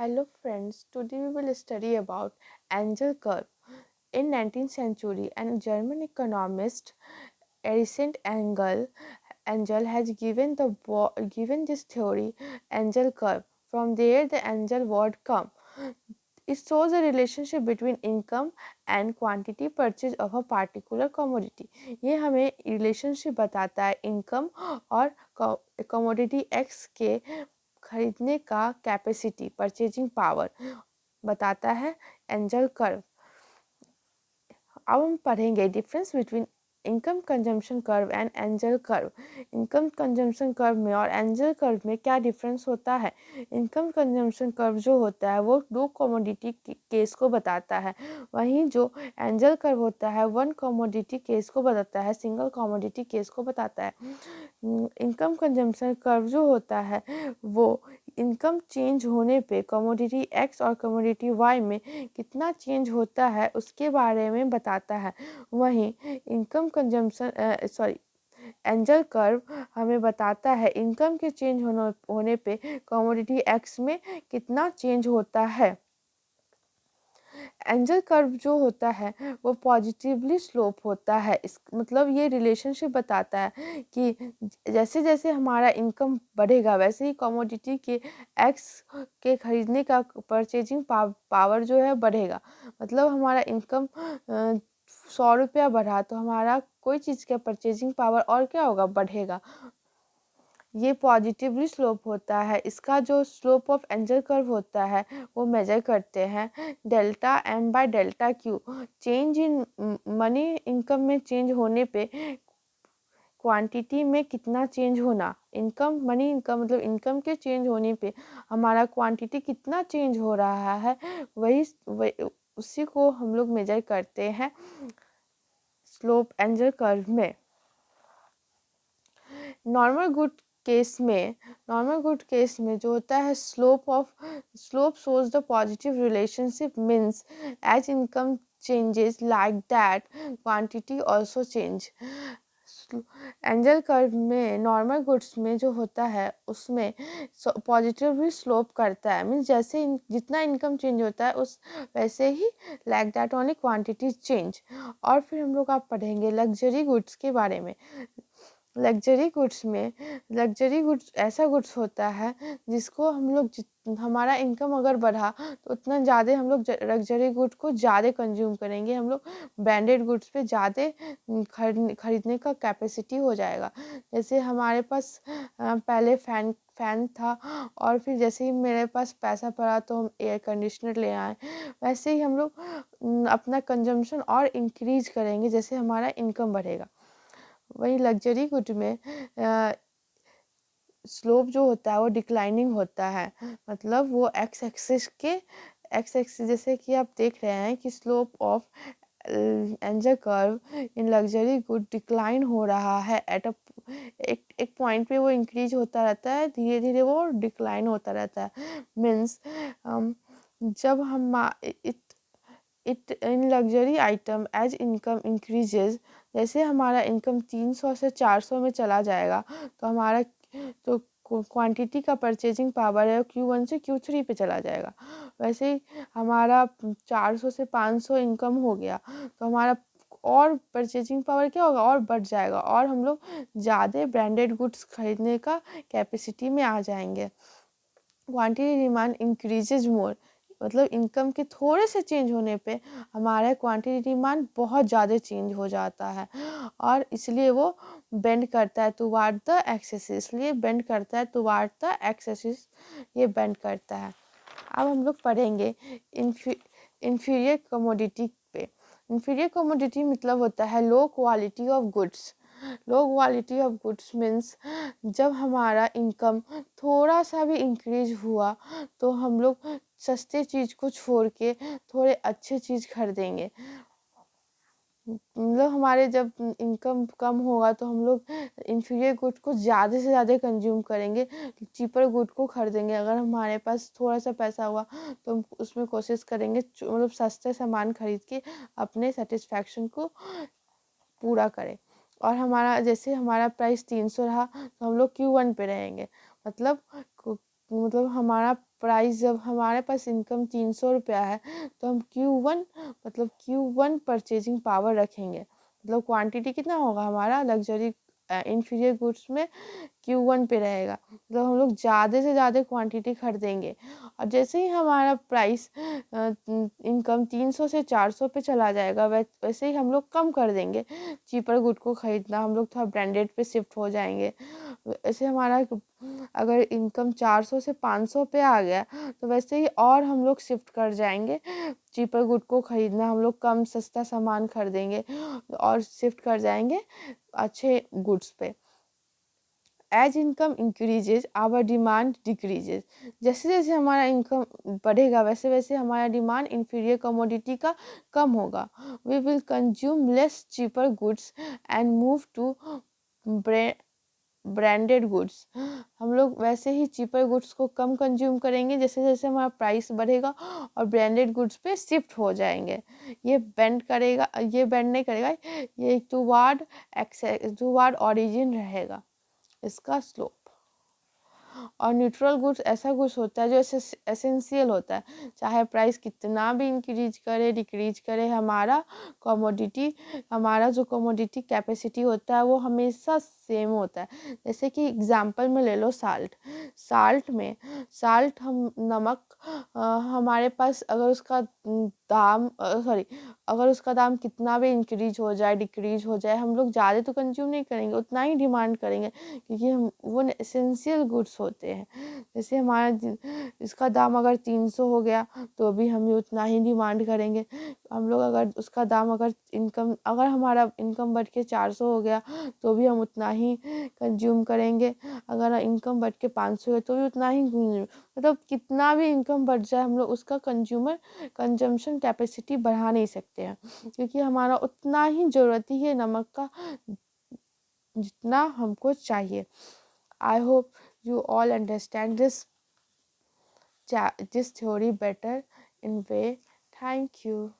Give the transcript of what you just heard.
Hello friends, today we will study about Angel curve. In 19th century, a German economist Angel has given this theory Angel curve. From there the Angel word come. It shows a relationship between income and quantity purchase of a particular commodity. ये हमें relationship बताता है income और commodity X के खरीदने का capacity purchasing power बताता है एंजल कर्व। अब हम पढ़ेंगे difference between income consumption curve and angel curve. Income consumption curve में और एंजल कर्व में क्या डिफरेंस होता है। इनकम कंजम्पशन कर्व जो होता है वो दो कमोडिटी केस को बताता है, वहीं जो एंजल कर्व होता है वन कमोडिटी केस को बताता है, सिंगल कमोडिटी केस को बताता है। इनकम कंजम्पशन कर्व जो होता है वो इनकम चेंज होने पे कमोडिटी एक्स और कमोडिटी वाई में कितना चेंज होता है उसके बारे में बताता है। वहीं इनकम कंजम्पशन एंजल कर्व हमें बताता है इनकम के चेंज होने पे कमोडिटी एक्स में कितना चेंज होता है। एंजल कर्व जो होता है वो पॉजिटिवली स्लोप होता है। इस मतलब ये रिलेशनशिप बताता है कि जैसे जैसे हमारा इनकम बढ़ेगा वैसे ही कमोडिटी के एक्स के खरीदने का परचेजिंग पावर जो है बढ़ेगा। मतलब हमारा इनकम 100 रुपया बढ़ा तो हमारा कोई चीज़ का परचेजिंग पावर और क्या होगा, बढ़ेगा। ये पॉजिटिवली स्लोप होता है। इसका जो स्लोप ऑफ एंजल कर्व होता है वो मेजर करते हैं delta M by delta Q. Change in money income में चेंज होने पे क्वांटिटी में कितना चेंज होना, इनकम मनी इनकम मतलब इनकम के चेंज होने पे हमारा क्वांटिटी कितना चेंज हो रहा है, वही उसी को हम लोग मेजर करते हैं स्लोप एंजल कर्व में। नॉर्मल गुड केस में जो होता है slope shows the positive relationship means as income changes like that quantity also change. Engel curve में नॉर्मल गुड्स में जो होता है उसमें पॉजिटिवली स्लोप करता है, मीन्स जैसे जितना इनकम चेंज होता है उस वैसे ही like that only quantity change. और फिर हम लोग आप पढ़ेंगे लग्जरी गुड्स के बारे में। लग्जरी गुड्स ऐसा गुड्स होता है जिसको हम लोग हमारा इनकम अगर बढ़ा तो उतना ज़्यादा हम लोग लग्जरी गुड्स को ज़्यादा कंज्यूम करेंगे। हम लोग ब्रांडेड गुड्स पे ज़्यादा खरीदने का कैपेसिटी हो जाएगा। जैसे हमारे पास पहले फ़ैन था और फिर जैसे ही मेरे पास पैसा पड़ा तो हम एयर कंडीशनर ले आए, वैसे ही हम लोग अपना कंजम्पशन और इंक्रीज करेंगे जैसे हमारा इनकम बढ़ेगा। वही लग्जरी गुड में स्लोप जो होता है वो डिक्लाइनिंग होता है, मतलब वो एक्स एक्सिस जैसे कि आप देख रहे हैं कि slope of angel curve in luxury good decline हो रहा है एट एक पॉइंट पे वो इंक्रीज होता रहता है, धीरे धीरे वो डिक्लाइन होता रहता है। मीन्स जब हम it in luxury item as income increases, जैसे हमारा इनकम 300 से 400 में चला जाएगा तो हमारा तो क्वांटिटी का परचेजिंग पावर है Q1 से Q3 पे चला जाएगा। वैसे ही हमारा 400 से 500 इनकम हो गया तो हमारा और परचेजिंग पावर क्या होगा, और बढ़ जाएगा और हम लोग ज़्यादा ब्रांडेड गुड्स खरीदने का कैपेसिटी में आ जाएंगे। क्वांटिटी डिमांड इंक्रीजेज मोर, मतलब इनकम के थोड़े से चेंज होने पे हमारा क्वांटिटी डिमांड बहुत ज़्यादा चेंज हो जाता है और इसलिए वो बेंड करता है टुवार्ड द एक्सेस, इसलिए बेंड करता है टुवार्ड द एक्सेस, ये बेंड करता है। अब हम लोग पढ़ेंगे इंफीरियर कमोडिटी पे। इंफीरियर कमोडिटी मतलब होता है low quality of goods. Low quality of goods means जब हमारा इनकम थोड़ा सा भी इंक्रीज हुआ तो हम लोग सस्ते चीज़ को छोड़ के थोड़े अच्छे चीज़ खरीदेंगे। मतलब हमारे जब इनकम कम होगा तो हम लोग इन्फीरियर गुड को ज़्यादा से ज़्यादा कंज्यूम करेंगे, चीपर गुड को खरीदेंगे। अगर हमारे पास थोड़ा सा पैसा हुआ तो हम उसमें कोशिश करेंगे मतलब सस्ते सामान खरीद के अपने सेटिस्फैक्शन को पूरा करें। और हमारा जैसे हमारा प्राइस 300 रहा तो हम लोग Q1 पे रहेंगे, मतलब मतलब हमारा प्राइस, जब हमारे पास इनकम 300 रुपया है तो हम Q1 मतलब Q1 परचेजिंग पावर रखेंगे। मतलब क्वांटिटी कितना होगा हमारा लग्जरी इन्फीरियर गुड्स में Q1 पे रहेगा। मतलब हम लोग ज़्यादा से ज़्यादा क्वांटिटी खरीदेंगे, और जैसे ही हमारा प्राइस इनकम 300 से 400 पे चला जाएगा, वैसे ही हम लोग कम कर देंगे चीपर गुड को खरीदना, हम लोग थोड़ा ब्रांडेड पे शिफ्ट हो जाएंगे। ऐसे हमारा अगर इनकम 400 से 500 पे आ गया तो वैसे ही और हम लोग शिफ्ट कर जाएंगे चीपर गुड को खरीदना, हम लोग कम सस्ता सामान खरीदेंगे और शिफ्ट कर जाएंगे अच्छे गुड्स पे। As income increases our demand decreases, जैसे जैसे हमारा इनकम बढ़ेगा वैसे वैसे हमारा डिमांड इंफीरियर कमोडिटी का कम होगा। We will consume less cheaper goods and move to branded goods, हम लोग वैसे ही चीपर गुड्स को कम कंज्यूम करेंगे जैसे जैसे हमारा प्राइस बढ़ेगा, और ब्रांडेड गुड्स पे शिफ्ट हो जाएंगे। ये बेंड करेगा, ये बेंड नहीं करेगा, ये टूवार्ड ओरिजिन रहेगा इसका स्लोप। और न्यूट्रल गुड्स ऐसा गुड्स होता है जो एसेंशियल होता है, चाहे प्राइस कितना भी इंक्रीज करे डिक्रीज करे, हमारा जो कमोडिटी कैपेसिटी होता है वो हमेशा सेम होता है। जैसे कि एग्जांपल में ले लो साल्ट हम नमक हमारे पास अगर उसका अगर उसका दाम कितना भी इंक्रीज हो जाए डिक्रीज हो जाए, हम लोग ज़्यादा तो कंज्यूम नहीं करेंगे, उतना ही डिमांड करेंगे, क्योंकि हम वो एसेंशियल गुड्स होते हैं। जैसे इसका दाम अगर 300 हो गया तो भी हम उतना ही डिमांड करेंगे। हम लोग अगर हमारा इनकम बढ़ के 400 हो गया तो भी हम उतना ही कंज्यूम करेंगे, अगर इनकम बढ़ के 500 है तो भी उतना ही मतलब कितना भी इनकम बढ़ जाए हम लोग उसका कंजम्पशन कैपेसिटी बढ़ा नहीं सकते हैं, क्योंकि हमारा उतना ही ज़रूरत ही है नमक का जितना हमको चाहिए। I hope you all understand this theory better in way. Thank you.